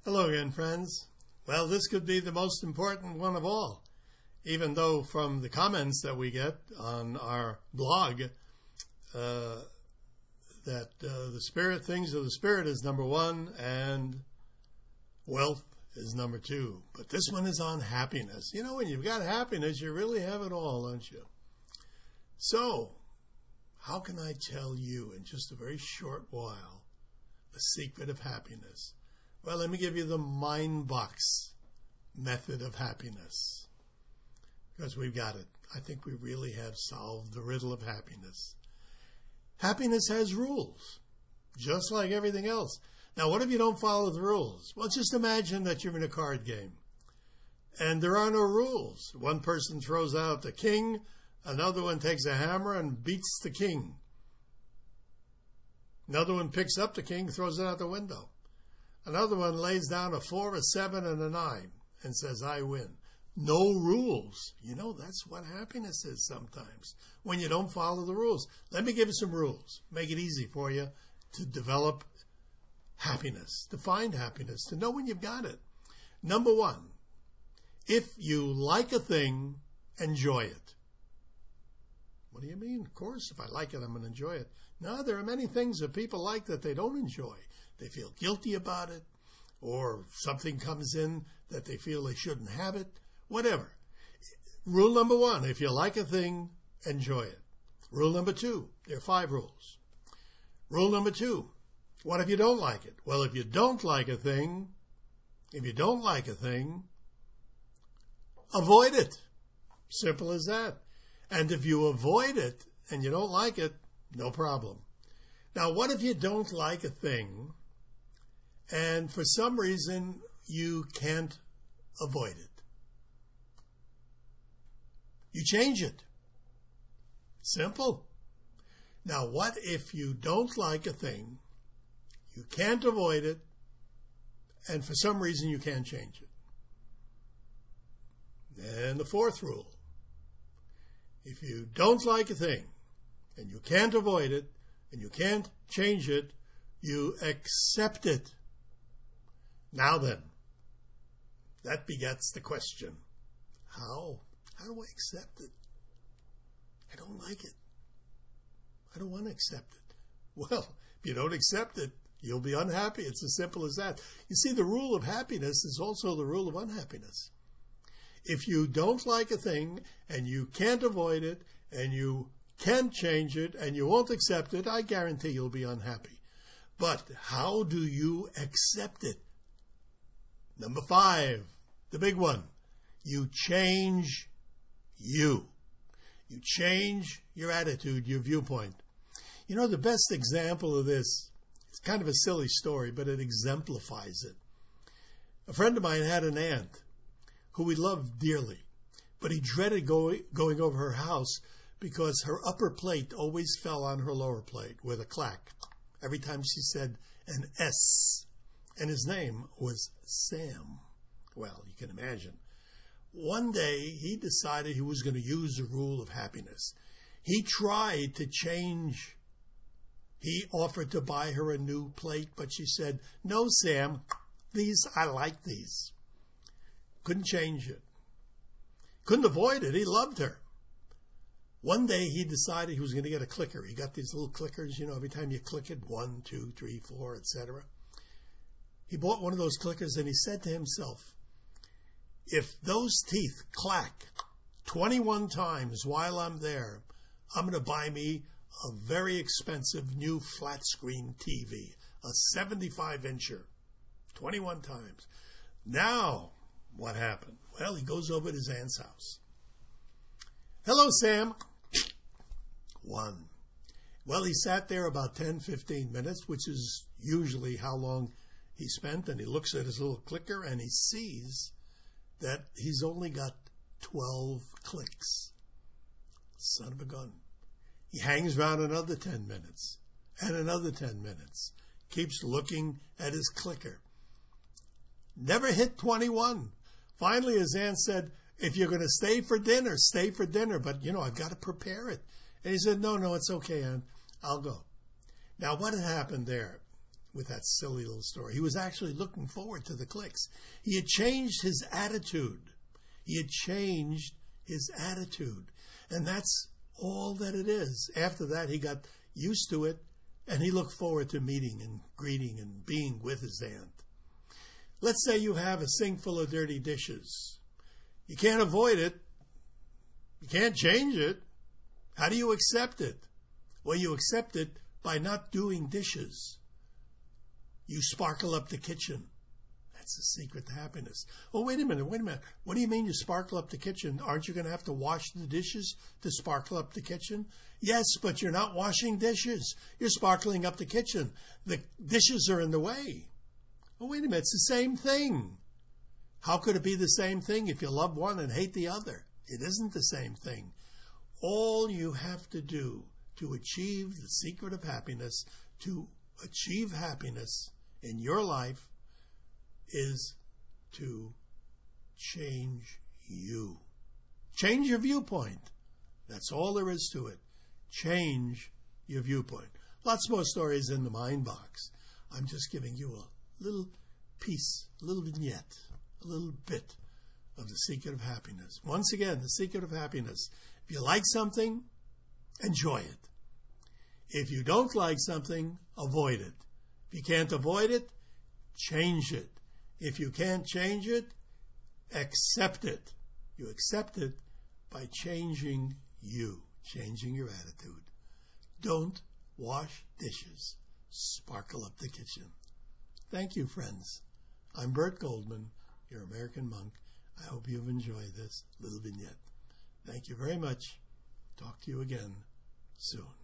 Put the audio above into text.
Hello again, friends. Well, this could be the most important one of all, even though from the comments that we get on our blog, that the spirit, things of the spirit is number one and wealth is number two. But this one is on happiness. You know, when you've got happiness, you really have it all, don't you? So, how can I tell you in just a very short while the secret of happiness? Well, let me give you the MindBox method of happiness, because we've got it. I think we really have solved the riddle of happiness. Happiness has rules, just like everything else. Now, what if you don't follow the rules? Well, just imagine that you're in a card game, and there are no rules. One person throws out the king, another one takes a hammer and beats the king. Another one picks up the king, throws it out the window. Another one lays down a 4, a 7, and a 9 and says, I win. No rules. You know, that's what happiness is sometimes, when you don't follow the rules. Let me give you some rules. Make it easy for you to develop happiness, to find happiness, to know when you've got it. Number one, if you like a thing, enjoy it. What do you mean? Of course, if I like it, I'm going to enjoy it. No, there are many things that people like that they don't enjoy. They feel guilty about it, or something comes in that they feel they shouldn't have it, whatever. Rule number one, if you like a thing, enjoy it. Rule number two, there are 5 rules. Rule number 2, what if you don't like it? Well, if you don't like a thing, avoid it. Simple as that. And if you avoid it and you don't like it, no problem. Now, what if you don't like a thing and for some reason you can't avoid it? You change it. Simple. Now, what if you don't like a thing, you can't avoid it, and for some reason you can't change it? And the 4th rule, if you don't like a thing and you can't avoid it and you can't change it, you accept it. Now then, that begets the question, how? How do I accept it? I don't like it. I don't want to accept it. Well, if you don't accept it, you'll be unhappy. It's as simple as that. You see, the rule of happiness is also the rule of unhappiness. If you don't like a thing and you can't avoid it and you can't change it and you won't accept it, I guarantee you'll be unhappy. But how do you accept it? Number 5, the big one. You change you. You change your attitude, your viewpoint. You know, the best example of this, it's kind of a silly story, but it exemplifies it. A friend of mine had an aunt who he loved dearly, but he dreaded going over her house because her upper plate always fell on her lower plate with a clack every time she said an S. And his name was Sam. Well, you can imagine. One day, he decided he was going to use the rule of happiness. He tried to change. He offered to buy her a new plate, but she said, no, Sam, I like these. Couldn't change it. Couldn't avoid it. He loved her. One day, he decided he was going to get a clicker. He got these little clickers, you know, every time you click it, 1, 2, 3, 4, etc. He bought one of those clickers and he said to himself, if those teeth clack 21 times while I'm there, I'm going to buy me a very expensive new flat screen TV, a 75-incher, 21 times. Now, what happened? Well, he goes over to his aunt's house. Hello, Sam. 1. Well, he sat there about 10, 15 minutes, which is usually how long he spent, and he looks at his little clicker and he sees that he's only got 12 clicks. Son of a gun. He hangs around another 10 minutes and another 10 minutes. Keeps looking at his clicker. Never hit 21. Finally, his aunt said, if you're going to stay for dinner, stay for dinner. But, you know, I've got to prepare it. And he said, no, it's okay, Aunt. I'll go. Now, what had happened there? with that silly little story. He was actually looking forward to the clicks. He had changed his attitude. He had changed his attitude. And that's all that it is. After that, he got used to it, and he looked forward to meeting and greeting and being with his aunt. Let's say you have a sink full of dirty dishes. You can't avoid it. You can't change it. How do you accept it? Well, you accept it by not doing dishes. You sparkle up the kitchen. That's the secret to happiness. Oh, wait a minute. What do you mean you sparkle up the kitchen? Aren't you going to have to wash the dishes to sparkle up the kitchen? Yes, but you're not washing dishes. You're sparkling up the kitchen. The dishes are in the way. Oh, wait a minute. It's the same thing. How could it be the same thing if you love one and hate the other? It isn't the same thing. All you have to do to achieve the secret of happiness, to achieve happiness in your life, is to change you. Change your viewpoint. That's all there is to it. Change your viewpoint. Lots more stories in the MindBox. I'm just giving you a little piece, a little vignette, a little bit of the secret of happiness. Once again, the secret of happiness. If you like something, enjoy it. If you don't like something, avoid it. If you can't avoid it, change it. If you can't change it, accept it. You accept it by changing you, changing your attitude. Don't wash dishes. Sparkle up the kitchen. Thank you, friends. I'm Burt Goldman, your American monk. I hope you've enjoyed this little vignette. Thank you very much. Talk to you again soon.